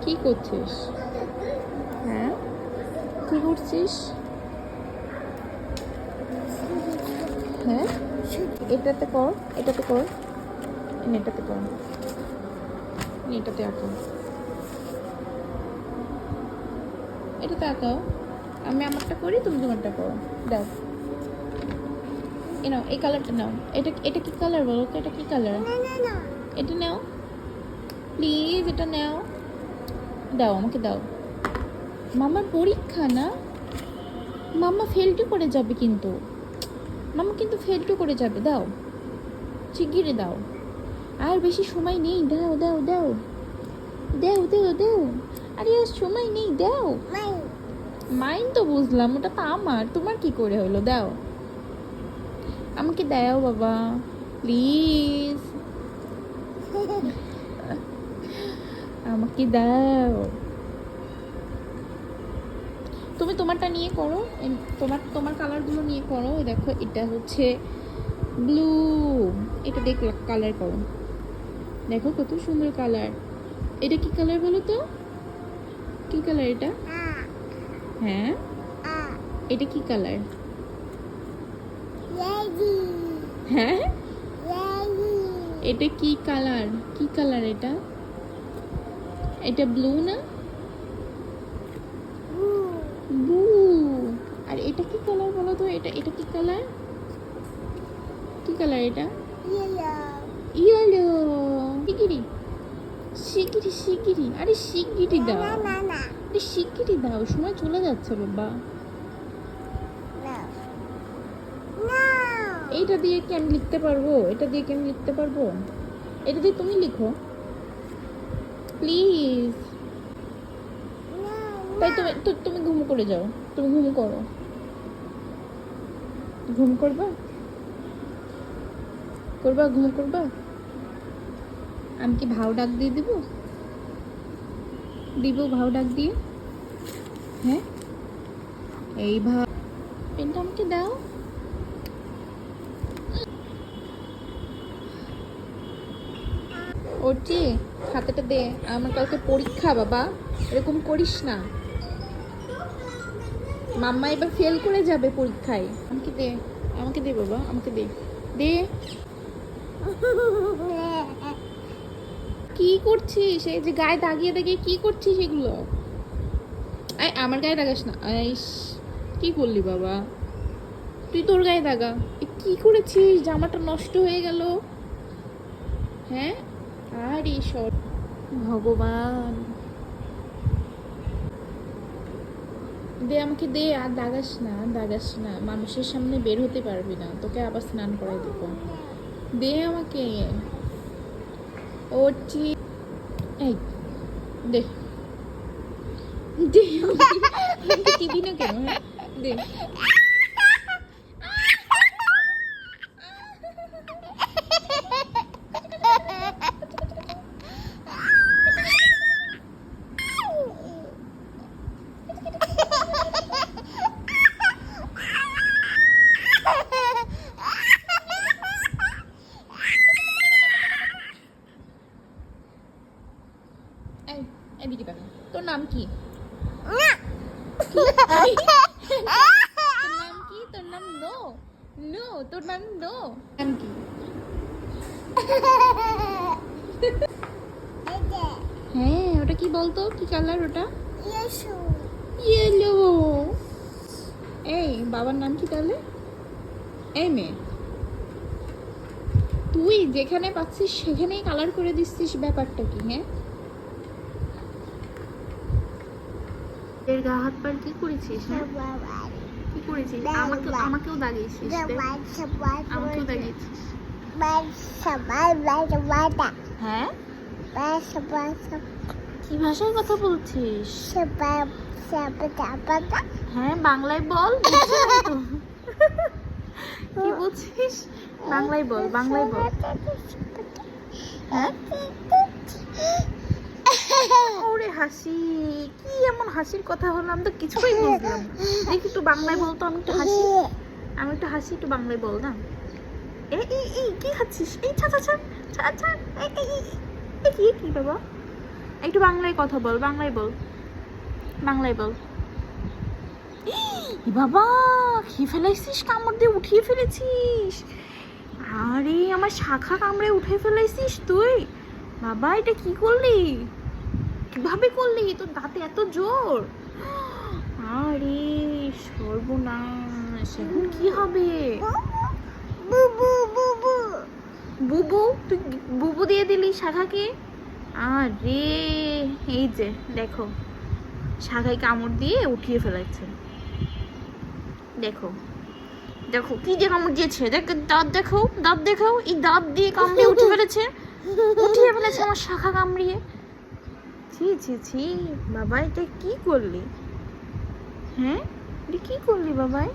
কি করছিস? হ্যাঁ, কি করছিস? হ্যাঁ, এটাতে কর, এটাতে কর, এটাতে কর, এটাতে আঁকাও, এটাতে আঁকাও। আমি আমারটা করি, তুমি তোমারটা করো। দাও, নাও, এই কালারটা নাও। এটা এটা কি কালার বলো তো? এটা কি কালার? এটা নাও প্লিজ, এটা নাও। দাও, আমাকে দাও। মামার পরীক্ষা না, মামা ফেলটু করে যাবে কিন্তু, মামা কিন্তু ফেলটু করে যাবে। দাও, শিগগিরই দাও, আর বেশি সময় নেই। দাও দাও দাও দাও দাও দাও, আরে আর সময় নেই, দাও। মাইন তো বুঝলাম, ওটা তো আমার, তোমার কি করে হলো? দাও, আমাকে দাও বাবা প্লিজ, আমাকে দাও। তুমি তোমারটা নিয়ে করো, তোমার তোমার কালারগুলো নিয়ে করো। দেখো, এটা হচ্ছে ব্লু, এটা দেখ কালার করো। দেখো কত সুন্দর কালার। এটা কি কালার বলো তো? কি কালার এটা? হ্যাঁ, এটা কি কালার? হ্যাঁ, এটা কি কালার? কি কালার এটা? এটা ব্লু না? ব্লু। আর এটা কি কালার বলো তো? এটা এটা কি কালার? কি কালার এটা? ইয়েলো। শিগগিরি শিগগিরি শিগগিরি, আরে শিগগিরি দাও, আরে শিগগিরি দাও, সময় চলে যাচ্ছে বাবা। এইটা দিয়ে কি আমি লিখতে পারবো? এটা দিয়ে কি আমি লিখতে পারবো? এটা দিয়ে তুমি লিখো প্লিজ। তাই তুমি তুমি ঘুম করে যাও, তুমি ঘুম করো। ঘুম করবা? করবা, ঘুম করবা? আমি কি ভাও ডাক দিয়ে দিব? দিব ভাও ডাক দিয়ে? হ্যাঁ, এই ভাও। পেনটা আমাকে দাও। ওটি, খাতাটা দে, আমার কালকে পরীক্ষা বাবা, এরকম করিস না। মাম্মা এবার ফেল করে যাবে পরীক্ষায়। আমাকে দে, আমাকে দে বাবা, আমাকে দে, দে। কি করছিস? এই যে গায়ে দাগিয়ে দাগিয়ে কি করছিস এগুলো? এই আমার গায়ে দাগাস না। আইস, কি করলি বাবা? তুই তোর গায়ে দাগা। কি করেছিস? জামাটা নষ্ট হয়ে গেল। হ্যাঁ, আরে সর ভগবান। দে, আমাকে দে, আর দাগাস না, দাগাস না, মানুষের সামনে বের হতে পারবি না, তোকে আবার স্নান করাই দেবো। দে আমাকে। ও ঠিক, এই দে, দে আমাকে দিবি না কেন? হ্যাঁ, দে। এই, এদিকে দেখো, তোর নাম কি? তোর নাম কি? তোর নাম নো, নো, তোর নাম নো। নাম কি? হ্যাঁ, ওটা কি বলতো? কি কালার ওটা? ইয়েলো। এই বাবার নাম কি তাহলে? এই মেয়ে, তুই যেখানে পাচ্ছিস সেখানেই কালার করে দিচ্ছিস, ব্যাপারটা কি? হ্যাঁ, এর গা হাত পার কি করেছিস? হ্যাঁ, কি করেছিস? আমাকেও দাগিয়েছিস, আমাকেও দাগিয়েছিস। হ্যাঁ, কি ভাষায় কথা বলছিস? হ্যাঁ, বাংলায় বল, বুঝছি না তো। কি বলছিস? বাংলায় বল, বাংলায় বল। হ্যাঁ, ওরে হাসি, কি এমন হাসির কথা হলো? আমি তো কিছুই বুঝলাম না। দেখি একটু বাংলায় বলতো, আমি একটু হাসি, আমি একটু হাসি, একটু বাংলায় বল না। এই এই এই কি হাসছিস? এই ছা ছা ছা ছা ছা, এই এই এই কি কি বাবা? একটু বাংলায় কথা বল, বাংলায় বল, বাংলায় বল। এ বাবা, খেয়ে ফেলাইছিস, কামড় দিয়ে উঠিয়ে ফেলেছিস। আরে আমার শাখা কামড়ে উঠে ফেলাইছিস তুই। বাবা এটা কি করলি, কিভাবে করলি, তোর দাঁতে এত জোর। আরে সর্বনাশ, এখন কি হবে? বুবু, তুই বুবু দিয়ে দিলি শাখাকে। আরে এই যে দেখো, শাখায় কামড় দিয়ে উঠিয়ে ফেলাচ্ছে। দেখো দেখো কি দিয়ে কামড় দিয়েছে, দেখো দাঁত, দেখো দাঁত, দেখো এই দাঁত দিয়ে কামড়িয়ে উঠে ফেলেছে, উঠিয়ে ফেলেছে আমার শাখা কামড়িয়ে। ছি ছি ছি, বাবা এটা কি করলি? হ্যাঁ এটা কি করলি বাবাই?